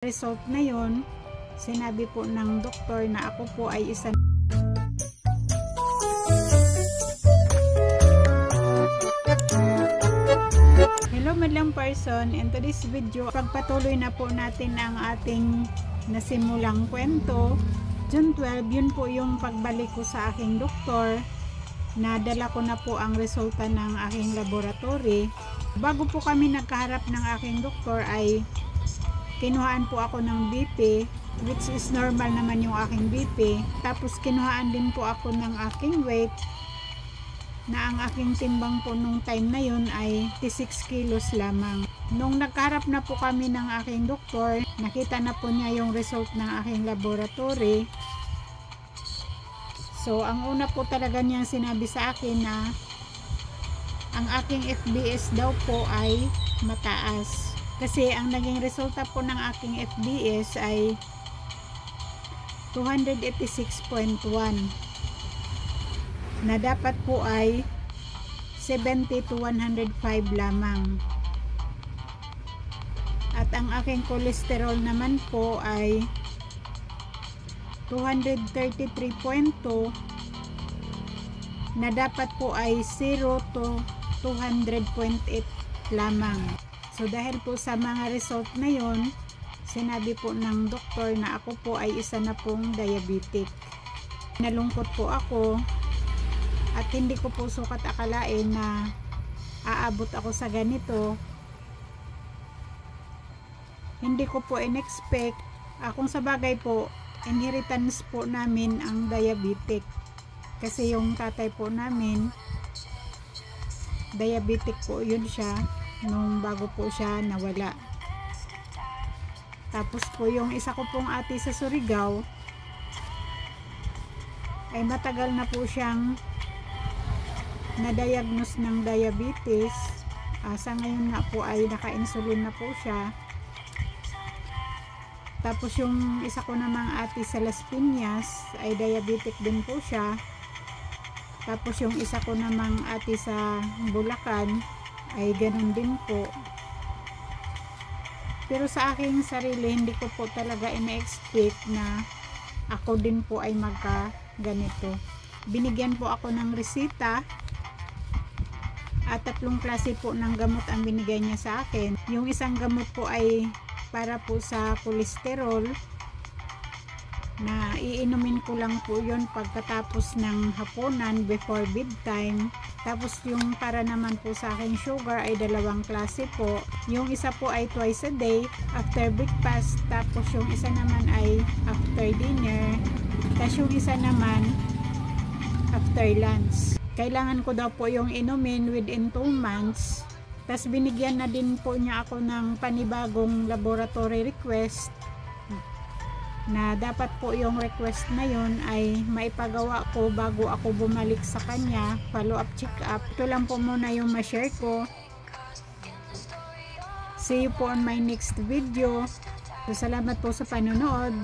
Result na yon, sinabi po ng doktor na ako po ay isa. Hello madlang person, in today's video pagpatuloy na po natin ang ating nasimulang kwento. June 12, yun po yung pagbalik ko sa aking doktor. Nadala ko na po ang resulta ng aking laboratory. Bago po kami nagkaharap ng aking doktor ay kinuhaan po ako ng BP, which is normal naman yung aking BP. Tapos kinuhaan din po ako ng aking weight, na ang aking timbang po nung time na yun ay 56 kilos lamang. Nung nagkaharap na po kami ng aking doktor, nakita na po niya yung result ng aking laboratory. So ang una po talaga niyang sinabi sa akin na ang aking FBS daw po ay mataas. Kasi ang naging resulta po ng aking FBS ay 286.1 na dapat po ay 70 to 105 lamang. At ang aking cholesterol naman po ay 233.2 na dapat po ay 0 to 200.8 lamang. So dahil po sa mga result na yon, sinabi po ng doktor na ako po ay isa na pong diabetic. Nalungkot po ako at hindi ko po sukat akalain na aabot ako sa ganito. Hindi ko po in-expect. Kung sa bagay po, inheritance po namin ang diabetic. Kasi yung tatay po namin, diabetic po yun siya nung bago po siya nawala. Tapos po yung isa ko pong ate sa Surigao ay matagal na po siyang na-diagnose ng diabetes. Sa ngayon na po ay naka-insulin na po siya. Tapos yung isa ko namang ate sa Las Piñas ay diabetic din po siya. Tapos yung isa ko namang ate sa Bulacan ay ganun din po. Pero sa aking sarili, hindi ko po talaga ina-expect na ako din po ay magka ganito. Binigyan po ako ng resita at 3 klase po ng gamot ang binigay niya sa akin. Yung isang gamot po ay para po sa cholesterol na iinumin ko lang po yun pagkatapos ng hapunan before bedtime. Tapos yung para naman po sa aking sugar ay 2 klase po. Yung isa po ay twice a day after breakfast, tapos yung isa naman ay after dinner, tapos yung isa naman after lunch. Kailangan ko daw po yung inumin within 2 months. Tapos binigyan na din po niya ako ng panibagong laboratory request na dapat po yung request na yun ay maipagawa ko bago ako bumalik sa kanya, follow up, check up. Ito lang po muna yung ma-share ko. See you po on my next video. So, salamat po sa panonood.